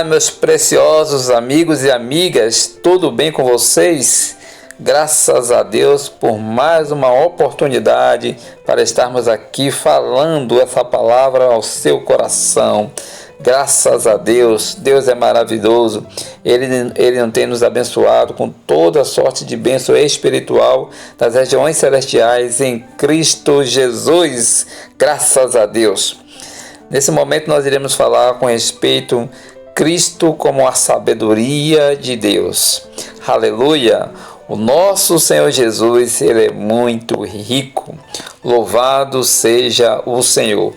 meus preciosos amigos e amigas, tudo bem com vocês? Graças a Deus por mais uma oportunidade para estarmos aqui falando essa palavra ao seu coração. Graças a Deus, Deus é maravilhoso, Ele não tem nos abençoado com toda sorte de bênção espiritual das regiões celestiais em Cristo Jesus. Graças a Deus. Nesse momento nós iremos falar com respeito a Cristo como a sabedoria de Deus. Aleluia! O nosso Senhor Jesus, Ele é muito rico. Louvado seja o Senhor.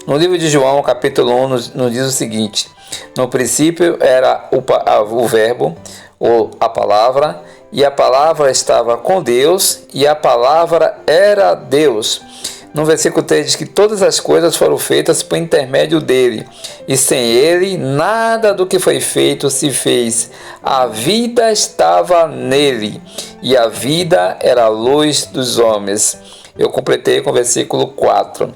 No livro de João, capítulo 1, nos diz o seguinte: no princípio era o verbo, ou a palavra, e a palavra estava com Deus, e a palavra era Deus. No versículo 3 diz que todas as coisas foram feitas por intermédio dele, e sem ele nada do que foi feito se fez. A vida estava nele, e a vida era a luz dos homens. Eu completei com o versículo 4.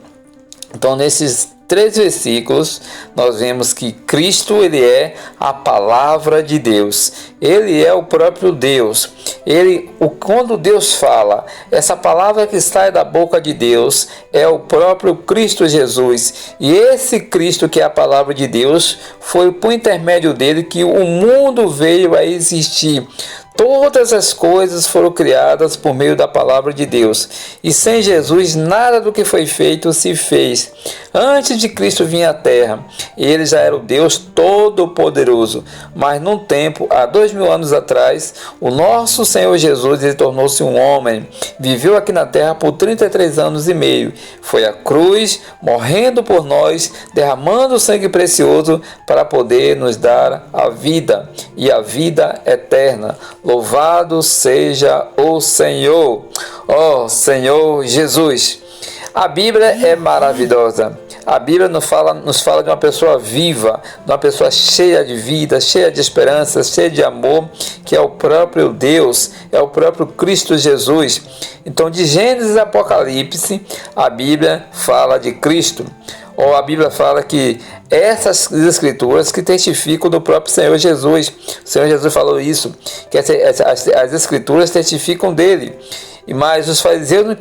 Então, nesses 3 versículos, nós vemos que Cristo, Ele é a palavra de Deus. Ele é o próprio Deus. Quando Deus fala, essa palavra que sai da boca de Deus é o próprio Cristo Jesus. E esse Cristo, que é a palavra de Deus, foi por intermédio dele que o mundo veio a existir. Todas as coisas foram criadas por meio da palavra de Deus. E sem Jesus, nada do que foi feito se fez. Antes de Cristo vir à terra, ele já era o Deus Todo-Poderoso. Mas num tempo, há 2000 anos atrás, o nosso Senhor Jesus, ele tornou-se um homem. Viveu aqui na terra por 33 anos e meio. Foi à cruz, morrendo por nós, derramando o sangue precioso para poder nos dar a vida. E a vida eterna. Louvado seja o Senhor, ó Senhor Jesus. A Bíblia é maravilhosa. A Bíblia nos fala de uma pessoa viva, de uma pessoa cheia de vida, cheia de esperança, cheia de amor, que é o próprio Deus, é o próprio Cristo Jesus. Então, de Gênesis a Apocalipse, a Bíblia fala de Cristo. Ou a Bíblia fala que essas escrituras que testificam do próprio Senhor Jesus. O Senhor Jesus falou isso, que as escrituras testificam dele. Mas os fariseus não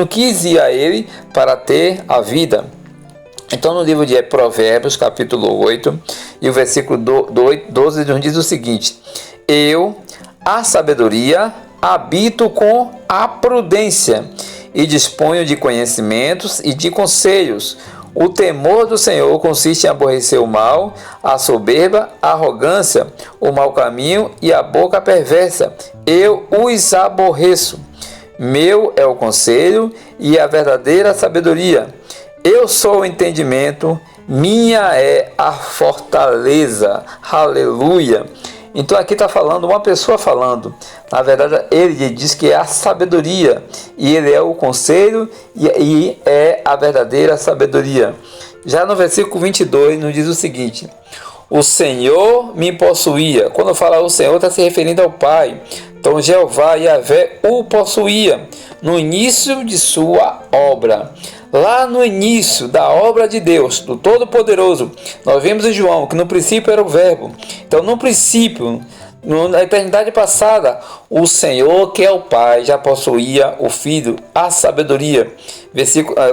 quis ir a ele para ter a vida. Então, no livro de Provérbios, capítulo 8, e o versículo 12, nos diz o seguinte: eu, a sabedoria, habito com a prudência, e disponho de conhecimentos e de conselhos. O temor do Senhor consiste em aborrecer o mal, a soberba, a arrogância, o mau caminho e a boca perversa. Eu os aborreço. Meu é o conselho e a verdadeira sabedoria. Eu sou o entendimento, minha é a fortaleza. Aleluia! Então aqui está falando, uma pessoa falando. Na verdade, ele diz que é a sabedoria. E ele é o conselho e é a verdadeira sabedoria. Já no versículo 22 nos diz o seguinte: o Senhor me possuía. Quando fala o Senhor, está se referindo ao Pai. Então Jeová, Yahvé, o possuía no início de sua obra. Lá no início da obra de Deus, do Todo-Poderoso, nós vemos em João que no princípio era o Verbo. Então, no princípio, na eternidade passada, o Senhor, que é o Pai, já possuía o Filho, a sabedoria.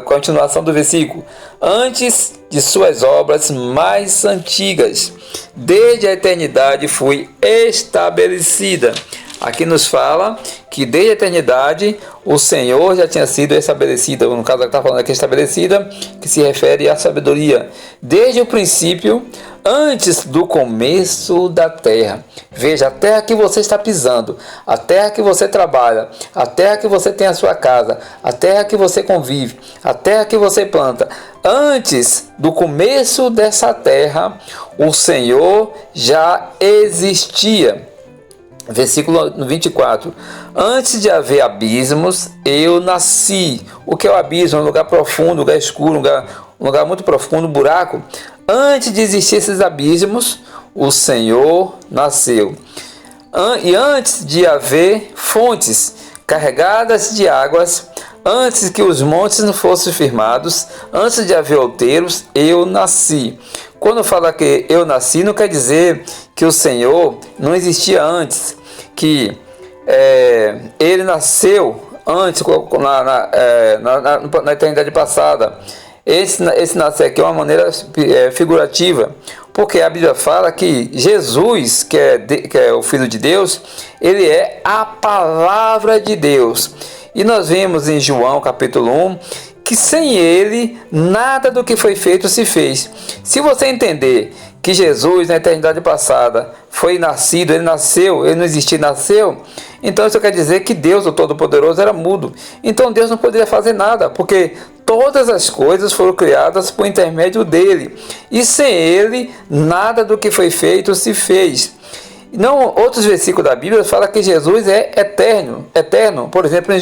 Continuação do versículo: antes de suas obras mais antigas, desde a eternidade foi estabelecida. Aqui nos fala que desde a eternidade o Senhor já tinha sido estabelecida. No caso, está falando aqui estabelecida, que se refere à sabedoria. Desde o princípio, antes do começo da terra. Veja, a terra que você está pisando, a terra que você trabalha, a terra que você tem a sua casa, a terra que você convive, a terra que você planta. Antes do começo dessa terra, o Senhor já existia. Versículo 24: antes de haver abismos, eu nasci. O que é o abismo? Um lugar profundo, um lugar escuro, um lugar muito profundo, um buraco. Antes de existir esses abismos, o Senhor nasceu. E antes de haver fontes carregadas de águas, Antes que os montes não fossem firmados, antes de haver outeiros, eu nasci. Quando fala que eu nasci, não quer dizer que o Senhor não existia antes, que ele nasceu antes, na eternidade passada. Esse nascer aqui é uma maneira figurativa, porque a Bíblia fala que Jesus, que é o Filho de Deus, ele é a palavra de Deus. E nós vimos em João capítulo 1 que sem ele nada do que foi feito se fez. Se você entender que Jesus na eternidade passada foi nascido, ele nasceu, ele não existia, nasceu, então isso quer dizer que Deus, o Todo-Poderoso, era mudo. Então Deus não poderia fazer nada, porque todas as coisas foram criadas por intermédio dele. E sem ele, nada do que foi feito se fez. Não, outros versículos da Bíblia falam que Jesus é eterno. Por exemplo, em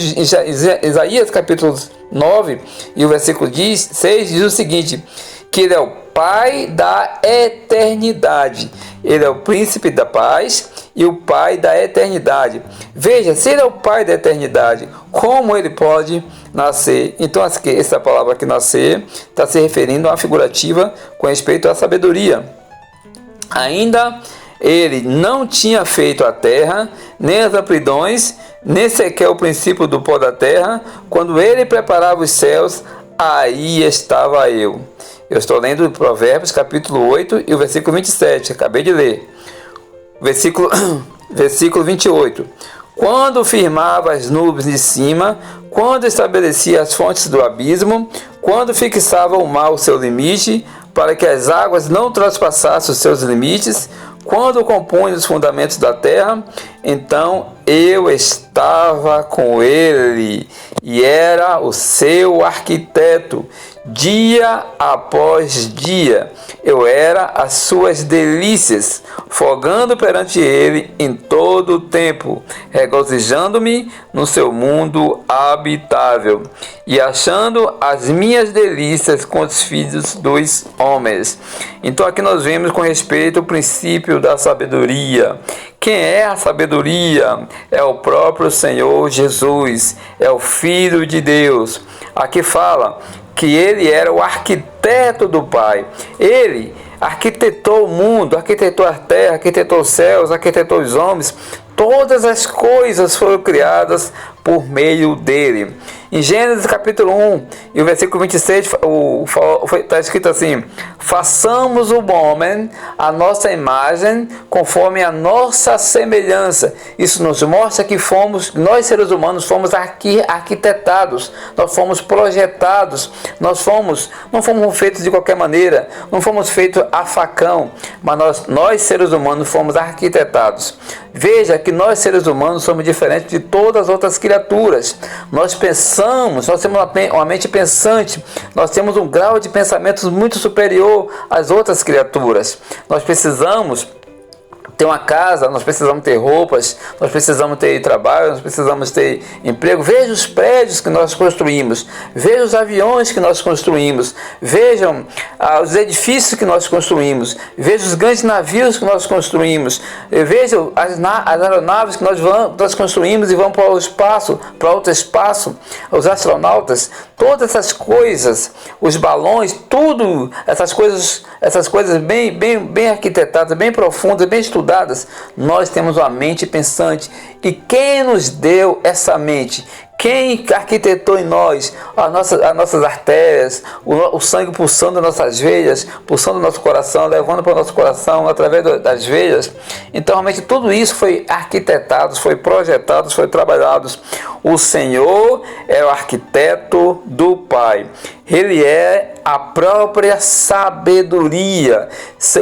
Isaías capítulo 9, e o versículo 6 diz o seguinte, que ele é o Pai da eternidade. Ele é o príncipe da paz e o Pai da eternidade. Veja, se ele é o Pai da eternidade, como ele pode nascer? Então, essa palavra aqui, nascer, está se referindo a uma figurativa com respeito à sabedoria. Ainda ele não tinha feito a terra, nem as amplidões, nem sequer o princípio do pó da terra. Quando ele preparava os céus, aí estava eu. Eu estou lendo Provérbios capítulo 8 e o versículo 27, acabei de ler. Versículo 28. Quando firmava as nuvens de cima, quando estabelecia as fontes do abismo, quando fixava o mar o seu limite, para que as águas não transpassassem os seus limites, quando compunha os fundamentos da terra, então eu estava com ele e era o seu arquiteto. Dia após dia, eu era as suas delícias, folgando perante ele em todo o tempo, regozijando-me no seu mundo habitável e achando as minhas delícias com os filhos dos homens. Então aqui nós vemos com respeito ao princípio da sabedoria. Quem é a sabedoria? É o próprio Senhor Jesus, é o Filho de Deus. Aqui fala que ele era o arquiteto do Pai. Ele arquitetou o mundo, arquitetou a terra, arquitetou os céus, arquitetou os homens. Todas as coisas foram criadas por meio dele. Em Gênesis capítulo 1 e o versículo 26 está escrito assim: façamos o homem a nossa imagem, conforme a nossa semelhança. Isso nos mostra que nós seres humanos fomos arquitetados, nós fomos projetados, não fomos feitos de qualquer maneira, não fomos feitos a facão, mas nós seres humanos fomos arquitetados. Veja que nós seres humanos somos diferentes de todas as outras criaturas. Nós pensamos, nós temos uma mente pensante, nós temos um grau de pensamentos muito superior às outras criaturas. Nós precisamos ter uma casa, nós precisamos ter roupas, nós precisamos ter trabalho, nós precisamos ter emprego. Veja os prédios que nós construímos, veja os aviões que nós construímos, vejam os edifícios que nós construímos, veja os grandes navios que nós construímos, vejam as aeronaves que nós construímos e vamos para o espaço, para outro espaço, os astronautas, todas essas coisas, os balões, tudo, essas coisas bem arquitetadas, bem profundas, bem estudadas. Nós temos uma mente pensante. E quem nos deu essa mente? Quem arquitetou em nós as nossas artérias, o sangue pulsando nas nossas veias, pulsando no nosso coração, levando para o nosso coração através das veias? Então, realmente, tudo isso foi arquitetado, foi projetado, foi trabalhado. O Senhor é o arquiteto do Pai. Ele é a própria sabedoria.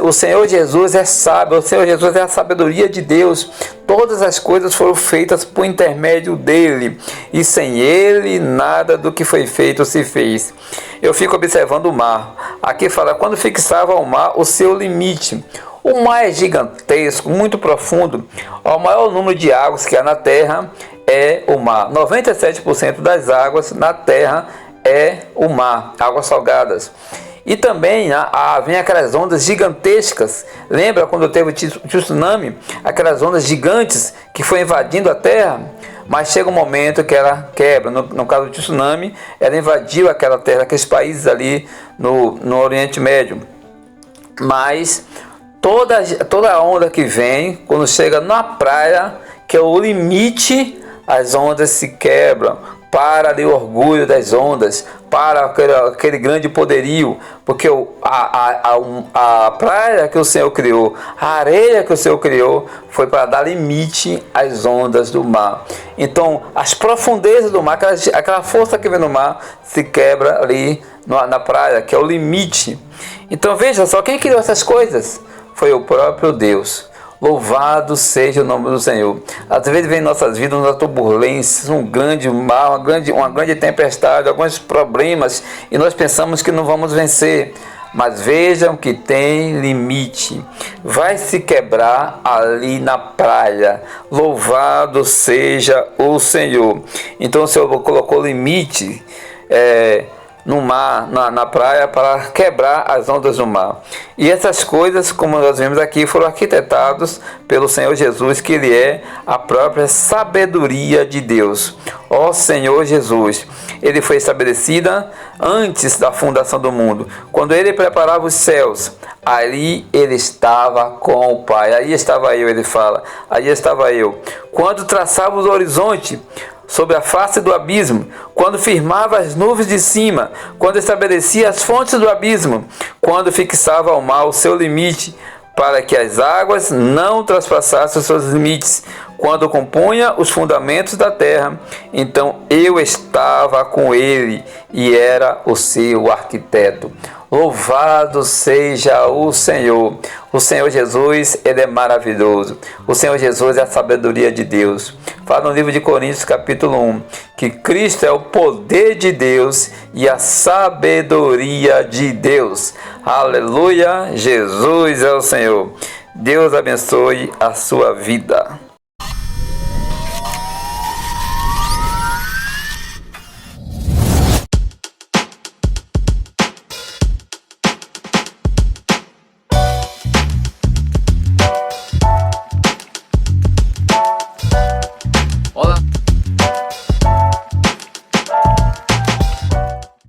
O Senhor Jesus é sábio, o Senhor Jesus é a sabedoria de Deus. Todas as coisas foram feitas por intermédio dele, e sem ele nada do que foi feito se fez. Eu fico observando o mar. Aqui fala, quando fixava o mar o seu limite. O mar é gigantesco, muito profundo. O maior número de águas que há na terra é o mar. 97% das águas na terra é o mar, águas salgadas. E também vem aquelas ondas gigantescas. Lembra quando teve o tsunami? Aquelas ondas gigantes que foi invadindo a terra. mas chega um momento que ela quebra. No caso do tsunami, ela invadiu aquela terra, aqueles países ali no Oriente Médio. Mas toda onda que vem, quando chega na praia, que é o limite, as ondas se quebram. Para ali o orgulho das ondas, para aquele grande poderio, porque a praia que o Senhor criou, a areia que o Senhor criou, foi para dar limite às ondas do mar. Então, as profundezas do mar, aquela força que vem no mar, se quebra ali na praia, que é o limite. Então, veja só, quem criou essas coisas? Foi o próprio Deus. Louvado seja o nome do Senhor. Às vezes vem em nossas vidas uma turbulência, um grande mal, uma grande tempestade, alguns problemas, e nós pensamos que não vamos vencer. Mas vejam que tem limite. Vai se quebrar ali na praia. Louvado seja o Senhor. Então o Senhor colocou limite no mar, na praia, para quebrar as ondas do mar. E essas coisas, como nós vemos aqui, foram arquitetadas pelo Senhor Jesus, que Ele é a própria sabedoria de Deus. Ó Senhor Jesus, Ele foi estabelecida antes da fundação do mundo. Quando Ele preparava os céus, ali Ele estava com o Pai. Aí estava eu, Ele fala, aí estava eu. Quando traçava o horizonte sobre a face do abismo, quando firmava as nuvens de cima, quando estabelecia as fontes do abismo, quando fixava ao mar o seu limite, para que as águas não traspassassem os seus limites, quando compunha os fundamentos da terra, então eu estava com ele e era o seu arquiteto. Louvado seja o Senhor. O Senhor Jesus, Ele é maravilhoso. O Senhor Jesus é a sabedoria de Deus. Fala no livro de Coríntios, capítulo 1, que Cristo é o poder de Deus e a sabedoria de Deus. Aleluia, Jesus é o Senhor. Deus abençoe a sua vida.